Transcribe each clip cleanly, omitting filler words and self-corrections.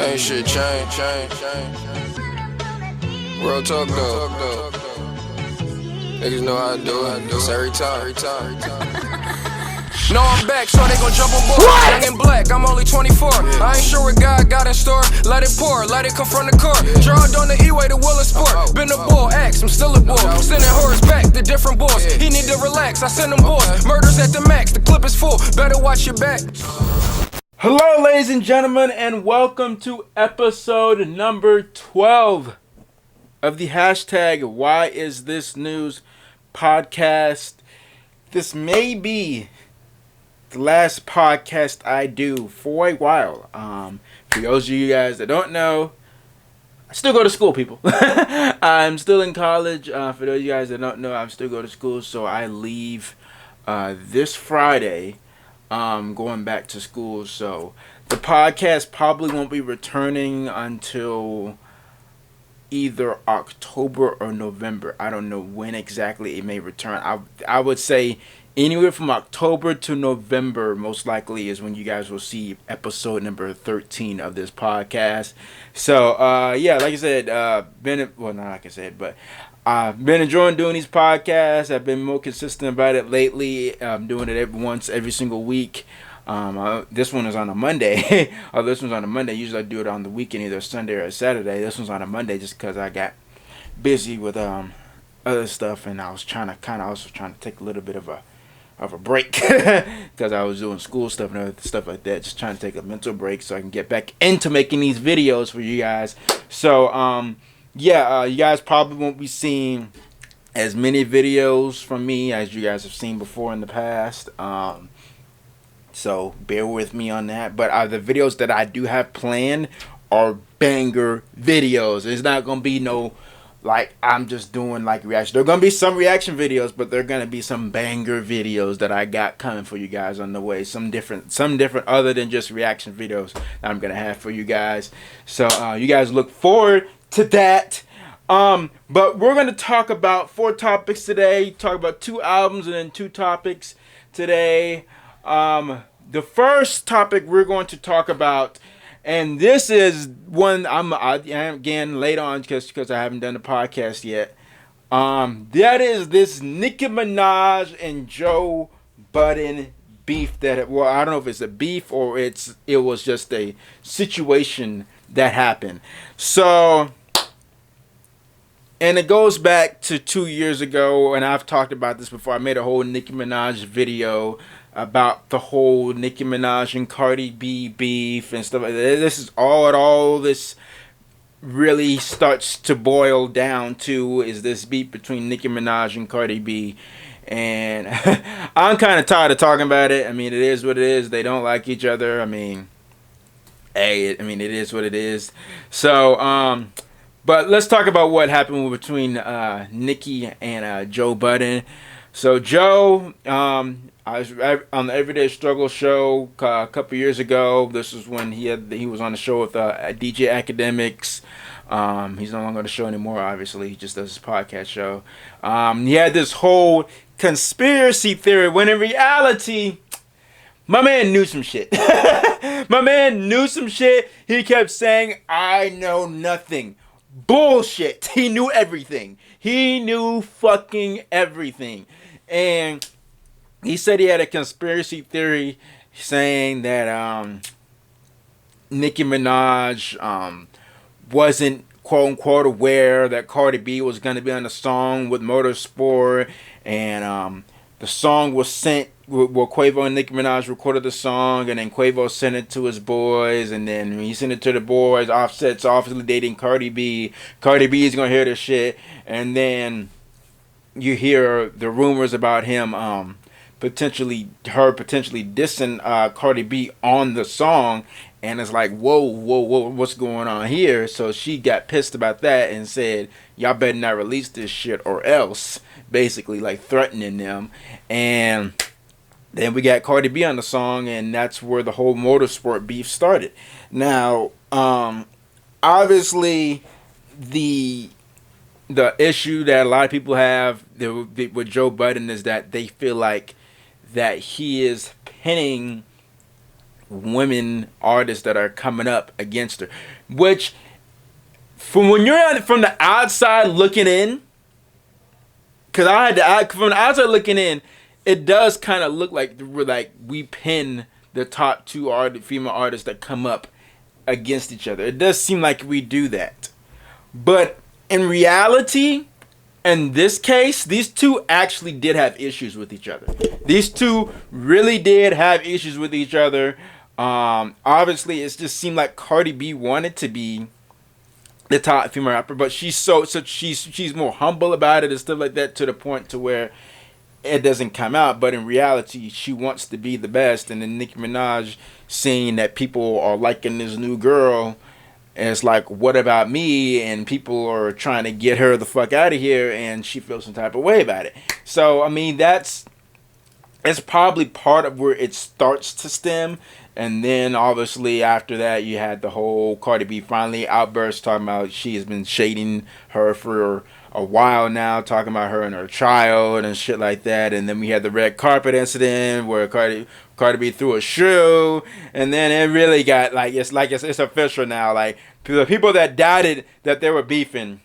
Ain't shit change. Real talk though. Niggas know how I do it. It's every time. No, I'm back, so they gon' jump on board. Young and black, I'm only 24. I ain't sure what God got in store. Let it pour, let it come from the core. Drawed on the E-way, the will of sport. Been a bull, axe, I'm still a bull. Sending Horace back to different boys. He need to relax, I send him boys. Murders at the max, the clip is full. Better watch your back. Hello, ladies and gentlemen, and welcome to episode number 12 of the hashtag whyisthisnews podcast. This may be the last podcast I do for a while. For those of you guys that don't know, I still go to school, people. I'm still in college. For those of you guys that don't know, I still go to school, so I leave this Friday, going back to school. So the podcast probably won't be returning until either October or November. I don't know when exactly it may return. I would say anywhere from October to November most likely is when you guys will see episode number 13 of this podcast. So yeah, like I said, I've been enjoying doing these podcasts. I've been more consistent about it lately. I'm doing it every single week. This one is on a Monday. This one's on a Monday. Usually I do it on the weekend, either Sunday or Saturday. This one's on a Monday just because I got busy with other stuff, and I was trying to take a little bit of a break because I was doing school stuff and other stuff like that. Just trying to take a mental break so I can get back into making these videos for you guys. So yeah, you guys probably won't be seeing as many videos from me as you guys have seen before in the past. So bear with me on that. But the videos that I do have planned are banger videos. It's not gonna be no like I'm just doing like reaction. There are gonna be some reaction videos, but there are gonna be some banger videos that I got coming for you guys on the way. Some different other than just reaction videos that I'm gonna have for you guys. So you guys look forward to that. But we're gonna talk about 4 topics today. Talk about 2 albums and then 2 topics today. The first topic we're going to talk about, and this is one I'm again late on because I haven't done the podcast yet. That is this Nicki Minaj and Joe Budden beef I don't know if it's a beef or it was just a situation that happened. So, and it goes back to 2 years ago, and I've talked about this before. I made a whole Nicki Minaj video about the whole Nicki Minaj and Cardi B beef and stuff like that. This is all this really starts to boil down to is this beef between Nicki Minaj and Cardi B. And I'm kind of tired of talking about it. I mean, it is what it is. They don't like each other. I mean, it is what it is. So, but let's talk about what happened between Nicki and Joe Budden. So Joe, I was on the Everyday Struggle show a couple years ago. This was when he was on the show with DJ Academics. He's no longer on the show anymore, obviously. He just does his podcast show. He had this whole conspiracy theory when in reality, my man knew some shit. My man knew some shit. He kept saying, I know nothing. Bullshit. He knew everything. He knew fucking everything. And he said he had a conspiracy theory saying that Nicki Minaj wasn't quote unquote aware that Cardi B was going to be on the song with Motorsport, and the song was sent. Well, Quavo and Nicki Minaj recorded the song, and then Quavo sent it to his boys, and then he sent it to the boys. Offset's obviously dating Cardi B. Cardi B is gonna hear this shit, and then you hear the rumors about him potentially dissing Cardi B on the song, and it's like whoa, what's going on here? So she got pissed about that and said, y'all better not release this shit or else, basically like threatening them. And then we got Cardi B on the song, and that's where the whole Motorsport beef started. Now, obviously, the issue that a lot of people have with Joe Budden is that they feel like that he is pinning women artists that are coming up against her, which from when you're from the outside looking in, because from the outside looking in, it does kind of look like we pin the top two female artists that come up against each other. It does seem like we do that, but in reality, in this case, these two actually did have issues with each other. These two really did have issues with each other. Obviously, it just seemed like Cardi B wanted to be the top female rapper, but she's more humble about it and stuff like that, to the point to where it doesn't come out. But in reality, she wants to be the best. And then Nicki Minaj seeing that people are liking this new girl, and it's like, what about me? And people are trying to get her the fuck out of here, and she feels some type of way about it. So I mean, it's probably part of where it starts to stem. And then obviously after that, you had the whole Cardi B finally outburst talking about she has been shading her for a while now, talking about her and her child and shit like that. And then we had the red carpet incident where Cardi B threw a shoe, and then it really got it's official now. Like, the people that doubted that they were beefing,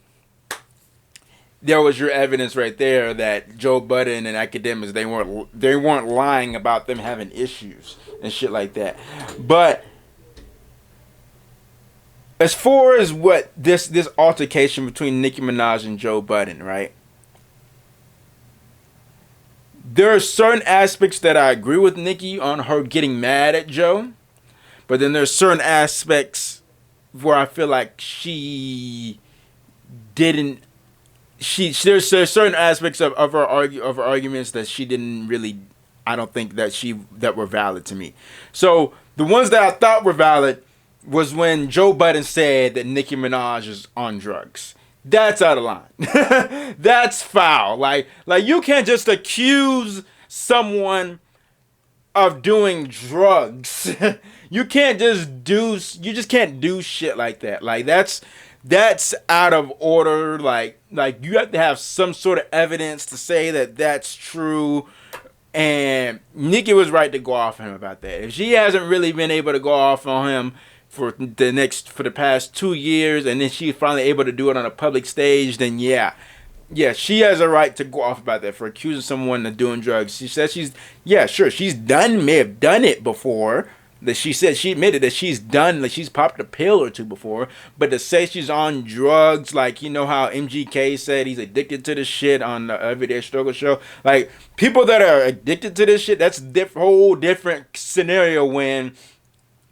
there was your evidence right there that Joe Budden and academics, they weren't lying about them having issues and shit like that. But as far as what this altercation between Nicki Minaj and Joe Budden, right? There are certain aspects that I agree with Nicki on, her getting mad at Joe, but then there's certain aspects where I feel like there's certain aspects of her arguments that she didn't really, I don't think that were valid to me. So the ones that I thought were valid was when Joe Budden said that Nicki Minaj is on drugs. That's out of line. That's foul. Like you can't just accuse someone of doing drugs. You just can't do shit like that. Like that's out of order. Like you have to have some sort of evidence to say that that's true. And Nicki was right to go off on him about that. If she hasn't really been able to go off on him for the past 2 years, and then she's finally able to do it on a public stage, then yeah, she has a right to go off about that for accusing someone of doing drugs. She says may have done it before. That she admitted that she's done, like she's popped a pill or two before, but to say she's on drugs, like, you know how MGK said he's addicted to this shit on the Everyday Struggle show, like people that are addicted to this shit, that's whole different scenario when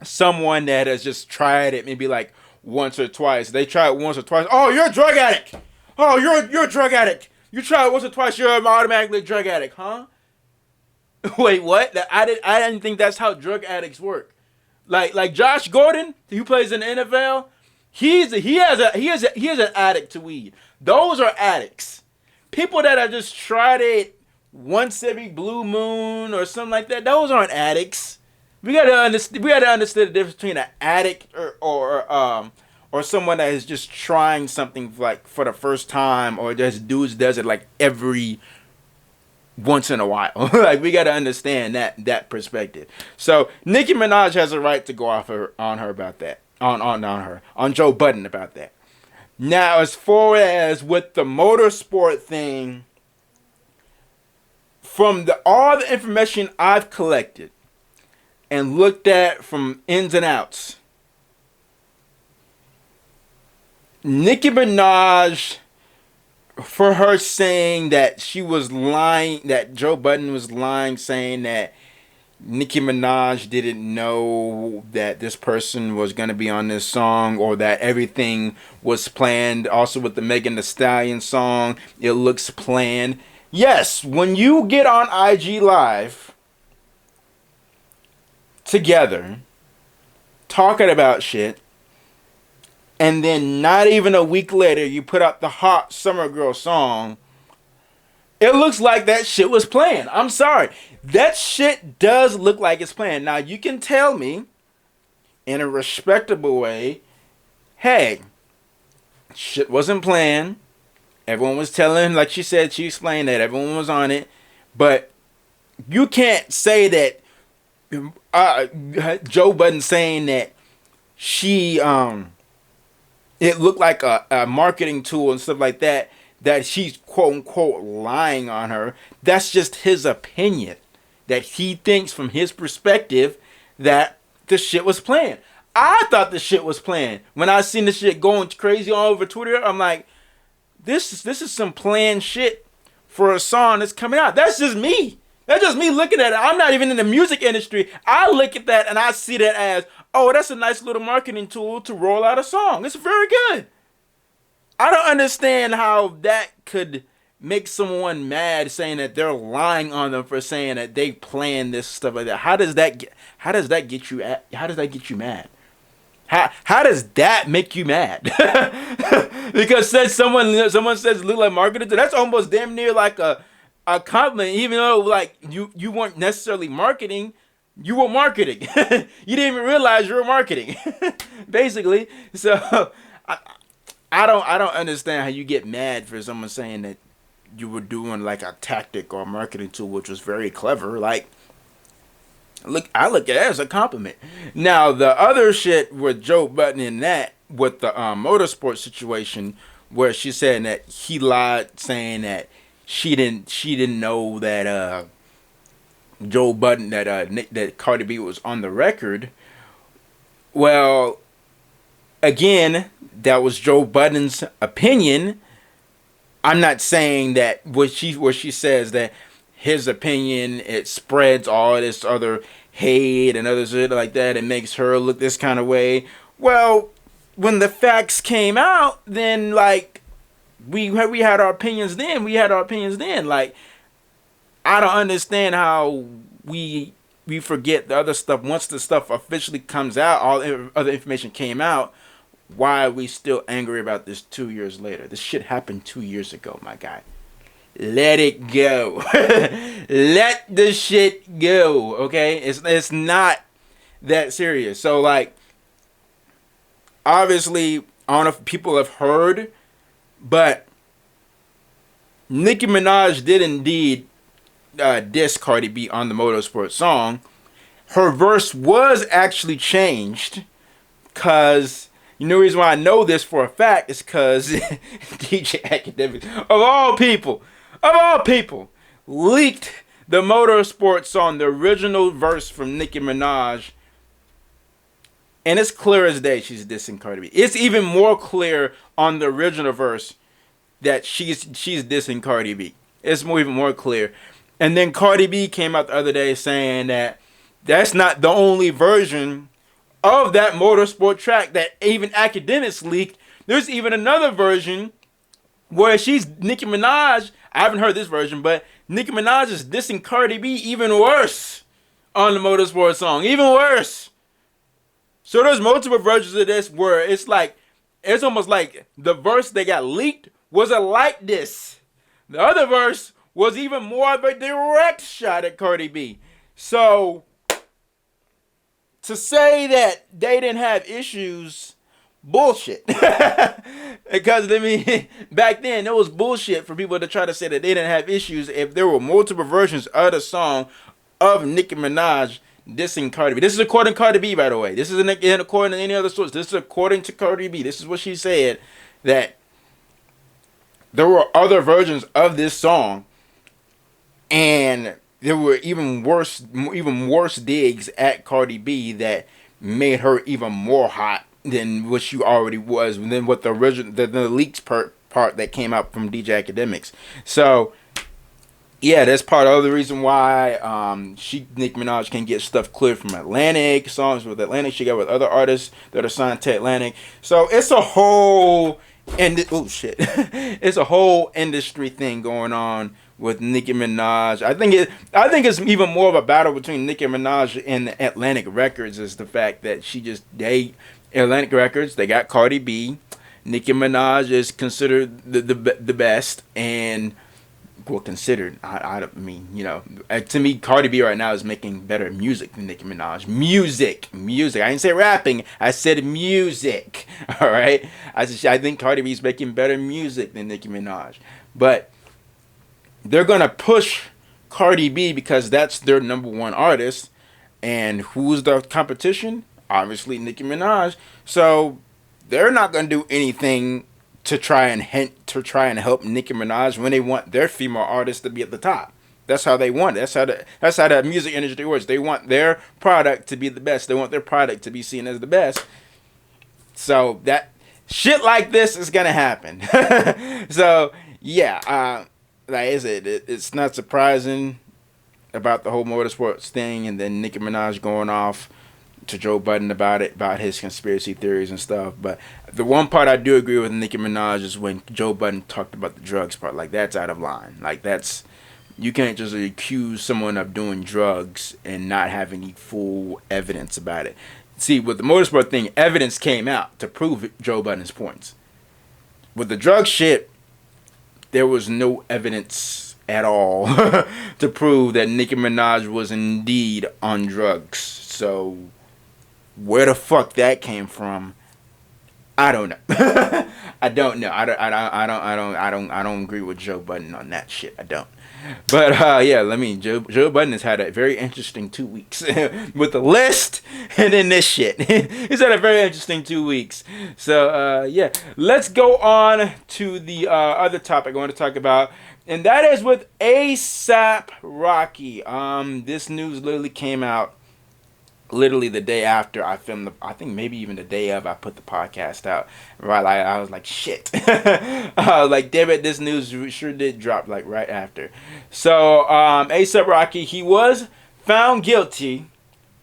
someone that has just tried it maybe like once or twice. They try it once or twice. Oh, you're a drug addict. Oh, you're a drug addict. You try it once or twice, you're automatically a drug addict, huh? Wait, what? I didn't think that's how drug addicts work. Like Josh Gordon, who plays in the NFL, he is an addict to weed. Those are addicts. People that have just tried it once every blue moon or something like that, those aren't addicts. We gotta understand the difference between an addict or someone that is just trying something like for the first time, or just does it like every once in a while. Like, we gotta understand that perspective. So Nicki Minaj has a right to go off on her about that, on Joe Budden about that. Now, as far as with the motorsport thing, from all the information I've collected and looked at from ins and outs, Nicki Minaj, for her saying that she was lying, that Joe Budden was lying, saying that Nicki Minaj didn't know that this person was going to be on this song, or that everything was planned. Also with the Megan Thee Stallion song, it looks planned. Yes, when you get on IG Live together talking about shit, and then not even a week later you put out the hot Summer Girl song, it looks like that shit was planned. I'm sorry. That shit does look like it's planned. Now, you can tell me in a respectable way, hey, shit wasn't planned. Everyone was telling, like she said, she explained that everyone was on it. But you can't say that Joe Budden saying that she it looked like a marketing tool and stuff like that, that she's quote unquote lying on her. That's just his opinion, that he thinks from his perspective that the shit was planned. I thought the shit was planned. When I seen the shit going crazy all over Twitter, I'm like, this is some planned shit for a song that's coming out. That's just me. That's just me looking at it. I'm not even in the music industry. I look at that and I see that as, oh, that's a nice little marketing tool to roll out a song. It's very good. I don't understand how that could make someone mad, saying that they're lying on them for saying that they planned this stuff like that. How does that get you mad? How does that make you mad? Because someone says look like marketing, that's almost damn near like a compliment, even though like you weren't necessarily marketing, you were marketing. You didn't even realize you were marketing, basically. So I don't understand how you get mad for someone saying that you were doing like a tactic or a marketing tool, which was very clever. Like, I look at it as a compliment. Now the other shit with Joe Budden and that with the motorsport situation, where she said that he lied, saying that she didn't know that Joe Budden, that Cardi B was on the record. Well, again, that was Joe Budden's opinion. I'm not saying that where she says that his opinion, it spreads all this other hate and other shit like that. It makes her look this kind of way. Well, when the facts came out, then like we had our opinions then. We had our opinions then. Like, I don't understand how we forget the other stuff once the stuff officially comes out. All the other information came out. Why are we still angry about this 2 years later? This shit happened 2 years ago, my guy. Let it go. Let the shit go, okay? It's not that serious. So, like, obviously, I don't know if people have heard, but Nicki Minaj did indeed diss Cardi B on the Motorsport song. Her verse was actually changed, because you know the reason why I know this for a fact is because DJ Academics, of all people, leaked the Motorsport song, the original verse from Nicki Minaj. And it's clear as day she's dissing Cardi B. It's even more clear on the original verse that she's dissing Cardi B. It's even more clear. And then Cardi B came out the other day saying that that's not the only version of that Motorsport track that even Academics leaked. There's even another version where Nicki Minaj, I haven't heard this version, but Nicki Minaj is dissing Cardi B even worse on the Motorsport song. Even worse. So there's multiple versions of this where it's almost like the verse that got leaked was a light diss. The other verse was even more of a direct shot at Cardi B. So to say that they didn't have issues, bullshit. Because back then it was bullshit for people to try to say that they didn't have issues if there were multiple versions of the song of Nicki Minaj dissing Cardi B. This is according to Cardi B, by the way. This isn't according to any other source. This is according to Cardi B. This is what she said, that there were other versions of this song, and there were even worse digs at Cardi B that made her even more hot than what she already was, than what the original, the leaks part that came out from DJ Academics. So yeah, that's part of the reason why Nicki Minaj can get stuff cleared from Atlantic, songs with Atlantic. She got with other artists that are signed to Atlantic. So it's a whole it's a whole industry thing going on with Nicki Minaj. I think it's even more of a battle between Nicki Minaj and Atlantic Records, is the fact that Atlantic Records, they got Cardi B. Nicki Minaj is considered the best, and well, considered. I mean, you know, to me, Cardi B right now is making better music than Nicki Minaj. Music. I didn't say rapping. I said music. All right. I think Cardi B is making better music than Nicki Minaj, but they're gonna push Cardi B because that's their number one artist, And who's the competition? Obviously Nicki Minaj. So they're not gonna do anything to try and help Nicki Minaj when they want their female artists to be at the top. That's how they want it. That's how the music industry works. They want their product to be the best. They want their product to be seen as the best. So that shit like this is gonna happen. So yeah, like I said, it's not surprising about the whole motorsports thing, and then Nicki Minaj going off to Joe Budden about it, about his conspiracy theories and stuff. But the one part I do agree with Nicki Minaj is when Joe Budden talked about the drugs part. Like, that's out of line. Like, that's, you can't just accuse someone of doing drugs and not have any full evidence about it. See, with the motorsport thing, evidence came out to prove Joe Budden's points. With the drug shit, there was no evidence at all to prove that Nicki Minaj was indeed on drugs. So where the fuck that came from, I don't know. I don't know. I don't agree with Joe Budden on that shit. I don't. But yeah, Joe Budden has had a very interesting 2 weeks with the list and then this shit. He's had a very interesting 2 weeks. So yeah, let's go on to the other topic I want to talk about, and that is with A$AP Rocky. This news literally came out literally the day after I filmed I think maybe even the day of I put the podcast out. Right, like, I was like, shit. Like, damn it, this news sure did drop like right after. So A$AP Rocky, he was found guilty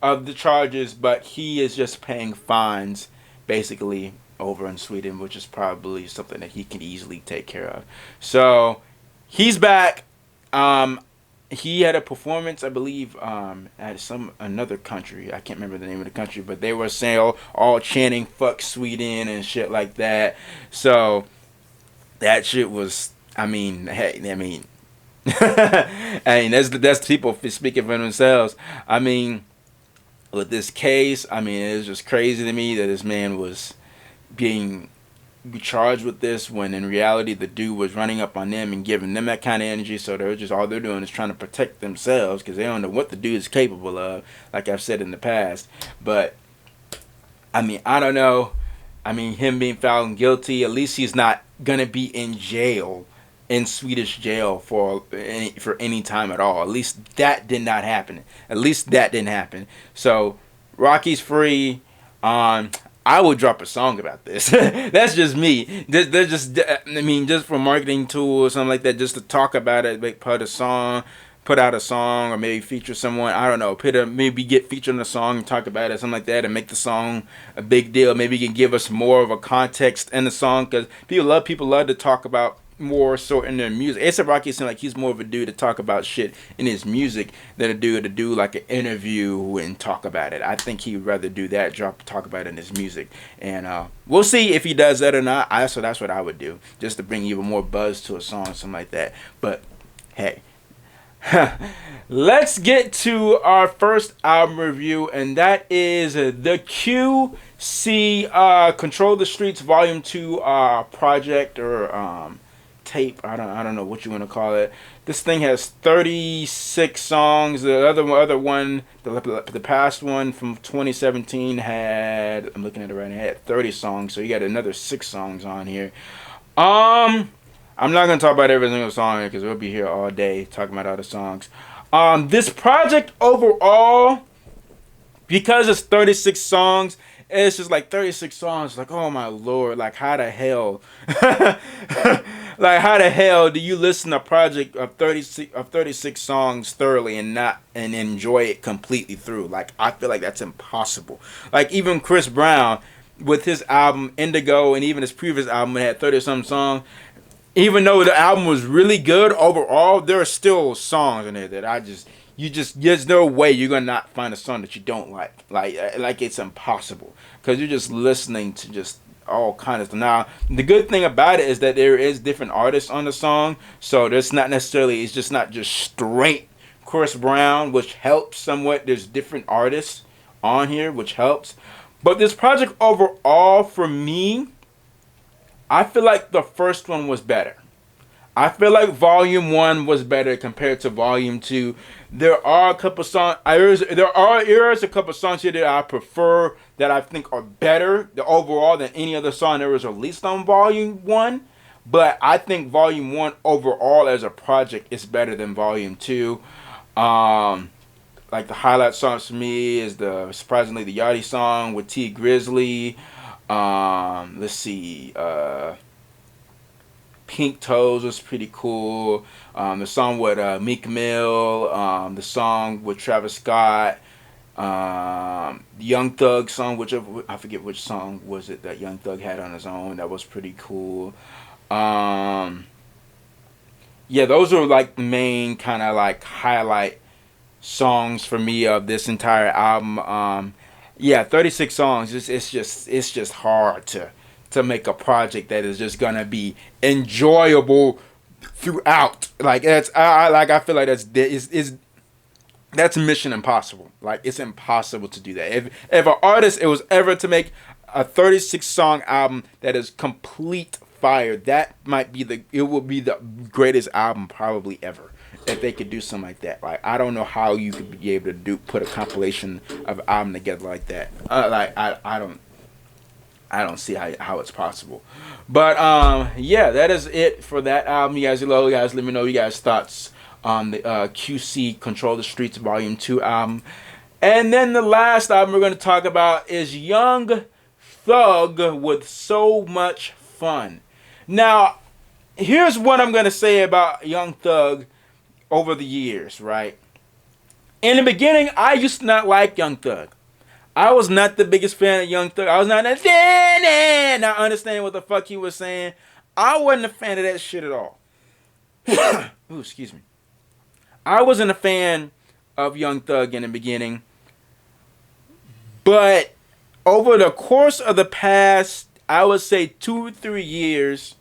of the charges, but he is just paying fines basically over in Sweden, which is probably something that he can easily take care of. So he's back. He had a performance, I believe, at another country. I can't remember the name of the country, but they were saying all chanting "fuck Sweden" and shit like that. So that shit was, I mean, hey, I mean, that's people speaking for themselves. I mean, with this case, I mean, it was just crazy to me that this man was being charged with this when in reality the dude was running up on them and giving them that kind of energy. So they're just, all they're doing is trying to protect themselves because they don't know what the dude is capable of, like I've said in the past. But I mean, I don't know. I mean, him being found guilty, at least he's not gonna be in jail, in Swedish jail for any time at all. At least that did not happen. At least that didn't happen. So Rocky's free. I would drop a song about this. That's just me. They're just, I mean, just for marketing tool or something like that, just to talk about it, like put out a song, or maybe feature someone. I don't know. Maybe get featured in a song and talk about it, something like that, and make the song a big deal. Maybe you can give us more of a context in the song, because people love to talk about more so in their music. A$AP Rocky seems like he's more of a dude to talk about shit in his music than a dude to do like an interview and talk about it. I think he'd rather do that, talk about it in his music. And we'll see if he does that or not. So that's what I would do, just to bring even more buzz to a song, something like that. But hey, let's get to our first album review, and that is the QC Control the Streets Volume 2 project, or tape. I don't know what you want to call it. This thing has 36 songs. The other one, the past one from 2017 had, I'm looking at it right now, had 30 songs. So you got another 6 songs on here. I'm not gonna talk about every single song because we'll be here all day talking about other songs. This project overall, because it's 36 songs, it's just like 36 songs. Like, oh my lord, like how the hell, like how the hell do you listen to a project of 36 songs thoroughly and enjoy it completely through? Like, I feel like that's impossible. Like, even Chris Brown with his album Indigo, and even his previous album, it had 30-some songs. Even though the album was really good overall, there are still songs in there that there's no way you're gonna not find a song that you don't like. Like it's impossible, because you're just listening to just all kinds of stuff. Now, the good thing about it is that there is different artists on the song, so it's just not just straight Chris Brown, which helps somewhat. There's different artists on here, which helps. But this project overall, for me, I feel like the first one was better. I feel like Volume 1 was better compared to Volume 2. There are a couple songs. There's a couple songs here that I prefer, that I think are better overall than any other song that was released on Volume 1. But I think Volume 1 overall as a project is better than Volume 2. Like the highlight songs for me is surprisingly the Yachty song with T Grizzly. Let's see. Pink Toes was pretty cool. The song with Meek Mill. The song with Travis Scott. The Young Thug song, I forget which song was it that Young Thug had on his own. That was pretty cool. Yeah, those are like the main kind of like highlight songs for me of this entire album. Yeah, 36 songs. It's just hard to make a project that is just gonna be enjoyable throughout. Like I feel like that's mission impossible. Like it's impossible to do that. If an artist it was ever to make a 36 song album that is complete fire, that might be it will be the greatest album probably ever. If they could do something like that, like I don't know how you could be able to put a compilation of an album together like that. I don't see how it's possible. But yeah, that is it for that album. You guys let me know you guys' thoughts on the QC Control the Streets Volume 2 album. And then the last album we're going to talk about is Young Thug with So Much Fun. Now, here's what I'm going to say about Young Thug over the years, right? In the beginning, I used to not like Young Thug. I was not the biggest fan of Young Thug. I was not understanding what the fuck he was saying. I wasn't a fan of that shit at all. Ooh, excuse me. I wasn't a fan of Young Thug in the beginning. But over the course of the past, I would say 2 or 3 years,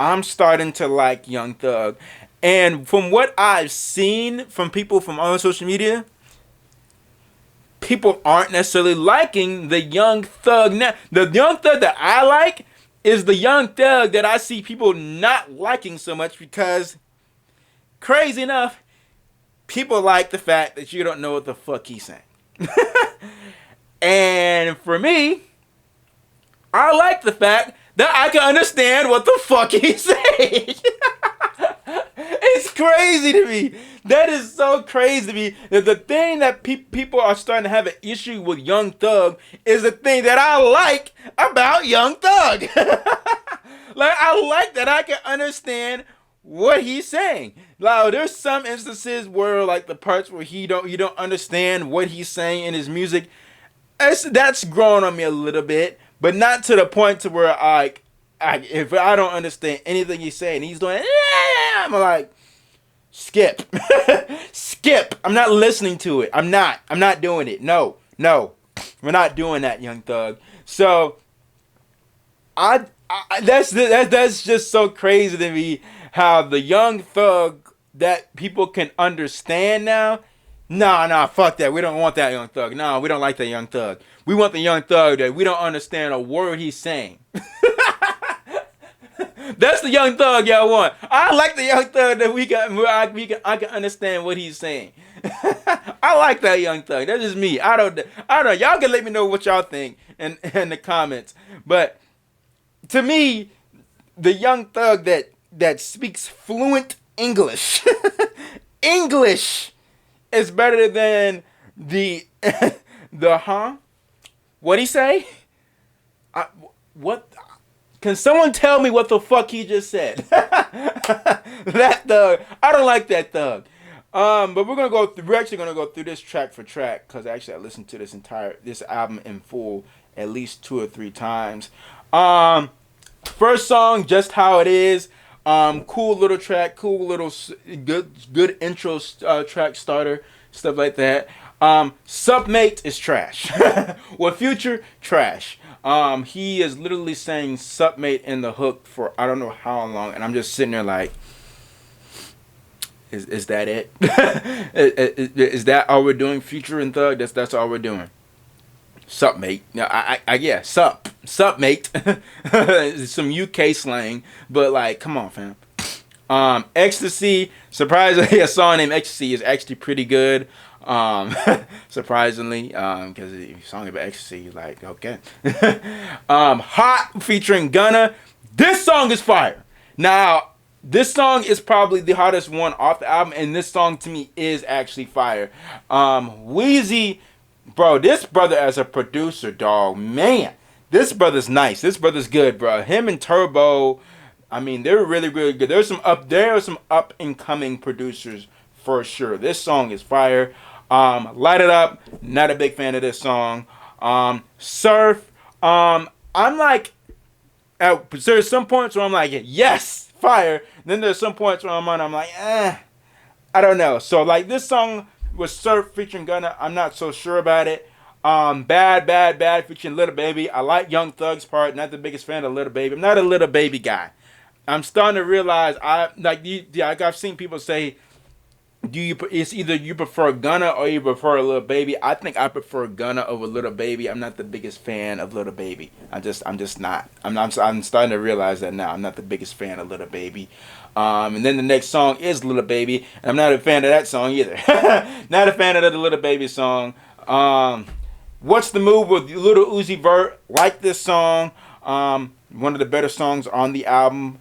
I'm starting to like Young Thug. And from what I've seen from people from other social media, people aren't necessarily liking the Young Thug now. The Young Thug that I like is the Young Thug that I see people not liking so much because, crazy enough, people like the fact that you don't know what the fuck he's saying. And for me, I like the fact that I can understand what the fuck he's saying. It's crazy to me. That is so crazy to me. That the thing that people are starting to have an issue with Young Thug is the thing that I like about Young Thug. Like, I like that I can understand what he's saying. Like, there's some instances where, like, the parts where you don't understand what he's saying in his music. That's growing on me a little bit, but not to the point to where if I don't understand anything he's saying, he's doing, I'm like, skip. Skip. I'm not listening to it. I'm not doing it. No. We're not doing that, Young Thug. So that's just so crazy to me how the Young Thug that people can understand now. Nah, fuck that. We don't want that Young Thug. No, we don't like that Young Thug. We want the Young Thug that we don't understand a word he's saying. That's the Young Thug y'all want. I like the Young Thug that I can understand what he's saying. I like that Young Thug. That's just me. I don't know. Y'all can let me know what y'all think in the comments. But to me, the Young Thug that speaks fluent English, English is better than the What'd he say? What? Can someone tell me what the fuck he just said? That Thug. I don't like that Thug. But we're actually gonna go through this track for track because actually I listened to this album in full at least 2 or 3 times. First song, Just How It Is. Cool little track, cool little good intro track starter, stuff like that. Submate is trash. With Future, trash. He is literally saying submate in the hook for I don't know how long, and I'm just sitting there like, is that it? Is that all we're doing? Future and Thug, that's all we're doing. Submate. Yeah, submate. Some UK slang, but like, come on, fam. Ecstasy, surprisingly, a song named Ecstasy is actually pretty good. Surprisingly, because a song about ecstasy, you're like, okay. Hot featuring Gunna. This song is fire. Now, this song is probably the hottest one off the album, and this song to me is actually fire. Wheezy, bro, this brother as a producer, dog, man, this brother's nice. This brother's good, bro. Him and Turbo, I mean, they're really, really good. There are some up and coming producers for sure. This song is fire. Light It Up, not a big fan of this song. Surf, I'm like, there's some points where I'm like, yes, fire. Then there's some points where I'm like, I don't know. So like this song with Surf featuring Gunna, I'm not so sure about it. Bad featuring Little Baby. I like Young Thug's part. Not the biggest fan of Little Baby. I'm not a Little Baby guy. I'm starting to realize I've seen people say, it's either you prefer Gunna or you prefer Little Baby. I think I prefer Gunna over Little Baby. I'm not the biggest fan of Little Baby. I'm just not. I'm starting to realize that now. I'm not the biggest fan of Little Baby. And then the next song is Little Baby, and I'm not a fan of that song either. Not a fan of the Little Baby song. What's the Move with Lil Uzi Vert? Like this song. One of the better songs on the album.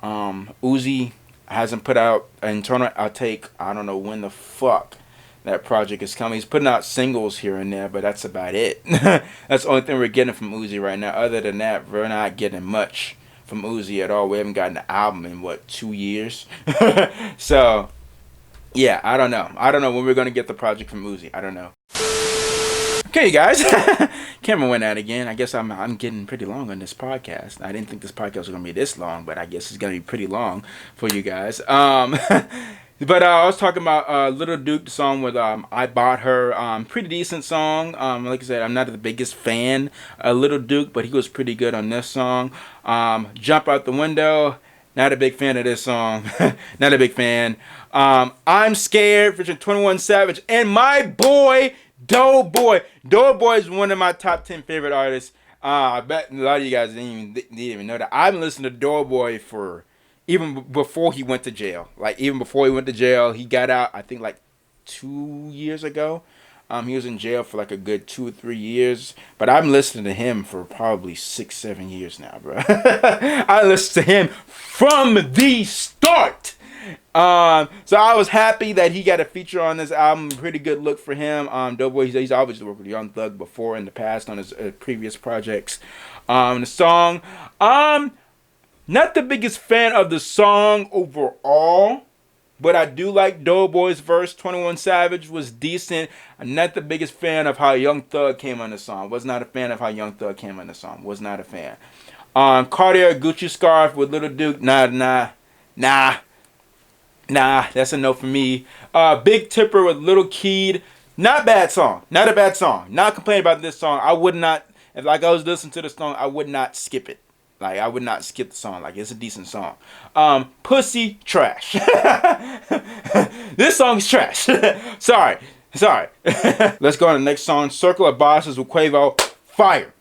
Uzi hasn't put out an internal outtake. I don't know when the fuck that project is coming. He's putting out singles here and there, but that's about it. That's the only thing we're getting from Uzi right now. Other than that, we're not getting much from Uzi at all. We haven't gotten an album in 2 years. So yeah, I don't know when we're gonna get the project from Uzi. I don't know. Okay, guys. Camera went out again. I guess I'm getting pretty long on this podcast. I didn't think this podcast was gonna be this long, but I guess it's gonna be pretty long for you guys. But I was talking about Little Duke, the song with I Bought Her. Pretty decent song. Like I said, I'm not the biggest fan of Little Duke, but he was pretty good on this song. Jump Out the Window. Not a big fan of this song. Not a big fan. I'm Scared, featuring 21 Savage and my boy Doughboy. Doughboy is one of my top 10 favorite artists. I bet a lot of you guys didn't even know that. I've been listening to Doughboy for even before he went to jail. Like even before he went to jail, he got out I think like 2 years ago. He was in jail for like a good 2 or 3 years. But I'm listening to him for probably 6-7 years now, bro. I listened to him from the start. So I was happy that he got a feature on this album. Pretty good look for him. Doughboy, he's obviously worked with Young Thug before in the past on his previous projects. The song, not the biggest fan of the song overall, but I do like Doughboy's verse. 21 Savage was decent. I'm not the biggest fan of how Young Thug came on the song. Was not a fan of how Young Thug came on the song. Was not a fan. Cartier Gucci Scarf with Little Duke. Nah, that's a no for me. Big Tipper with Little Keed. Not bad song. Not a bad song. Not complaining about this song. I would not, if like I was listening to the song, I would not skip it. Like I would not skip the song. Like it's a decent song. Pussy, trash. This song's trash. Sorry. Let's go on to the next song. Circle of Bosses with Quavo. Fire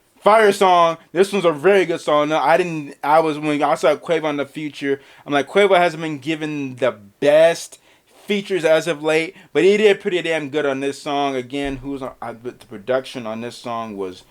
song. This one's a very good song. No, when I saw Quavo in the Future, I'm like, Quavo hasn't been given the best features as of late, but he did pretty damn good on this song. Again, the production on this song was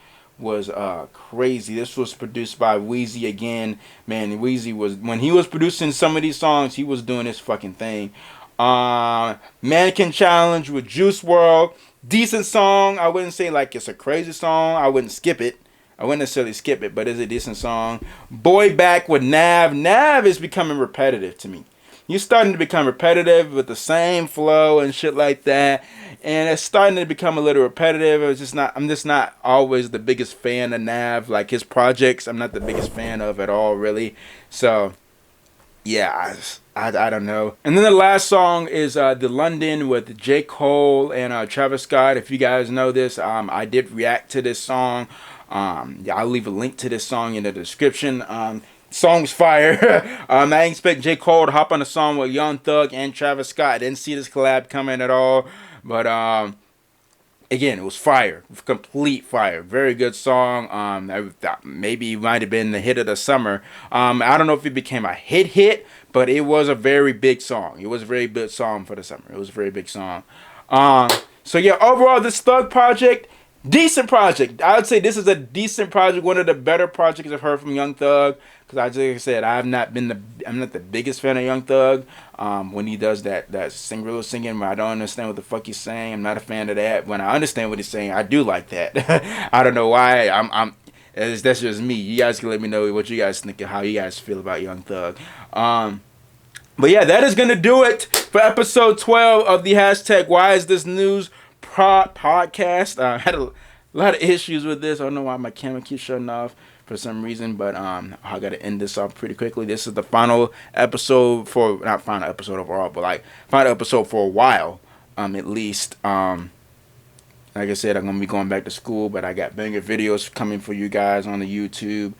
crazy. This was produced by Wheezy again. Man, Wheezy when he was producing some of these songs, he was doing his fucking thing. Mannequin Challenge with Juice WRLD. Decent song. I wouldn't say like it's a crazy song. I wouldn't skip it. I wouldn't necessarily skip it, but it's a decent song. Boy Back with Nav. Nav is becoming repetitive to me. He's starting to become repetitive with the same flow and shit like that. And it's starting to become a little repetitive. I'm just not always the biggest fan of Nav. Like his projects, I'm not the biggest fan of at all, really. So, yeah, I don't know. And then the last song is The London with J. Cole and Travis Scott. If you guys know this, I did react to this song. I'll leave a link to this song in the description. Song's fire. I didn't expect J. Cole to hop on a song with Young Thug and Travis Scott. I didn't see this collab coming at all. But again, it was fire, complete fire. Very good song. Maybe it might have been the hit of the summer. I don't know if it became a hit, but it was a very big song. It was a very big song for the summer. It was a very big song. So yeah, overall, this Thug project, decent project. I would say this is a decent project. One of the better projects I've heard from Young Thug. Because like I said, I'm not the biggest fan of Young Thug. When he does that singular singing where I don't understand what the fuck he's saying, I'm not a fan of that. When I understand what he's saying, I do like that. I don't know why. That's just me. You guys can let me know what you guys think and how you guys feel about Young Thug. But yeah, that is gonna do it for episode 12 of the hashtag Why Is This News podcast. I had a lot of issues with this. I don't know why my camera keeps shutting off for some reason, but I gotta end this off pretty quickly. This is the final episode for, not final episode overall, but like final episode for a while, at least. Like I said, I'm gonna be going back to school, but I got banger videos coming for you guys on the YouTube.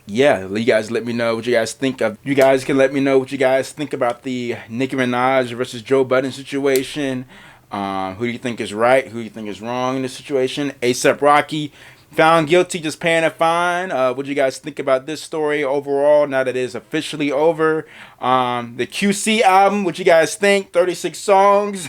Yeah, you guys let me know what you guys think of. You guys can let me know what you guys think about the Nicki Minaj versus Joe Budden situation. Who do you think is right? Who do you think is wrong in this situation? A$AP Rocky found guilty, just paying a fine. What do you guys think about this story overall, now that it is officially over? The QC album, what you guys think? 36 songs.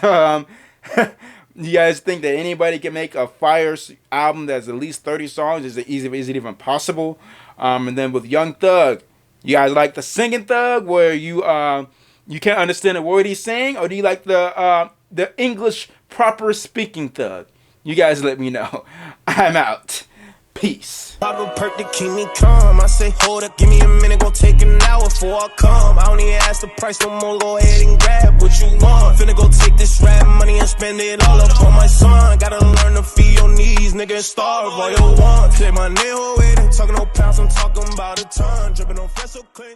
You guys think that anybody can make a fire album that's at least 30 songs? Is it even possible? And then with Young Thug, you guys like the singing Thug where you can't understand a word he's saying, or do you like the English proper speaking Thug? You guys let me know. I'm out. Peace. Pop a perk to keep me calm. I say, hold up, give me a minute, gon' take an hour before I come. I don't even ask the price no more, go ahead and grab what you want. Finna go take this rap money and spend it all up on my son. Gotta learn to feed your needs, nigga, starve all you want. Play my name with it, talking no pounds, I'm talking about a ton. Dripping on fresh so clean.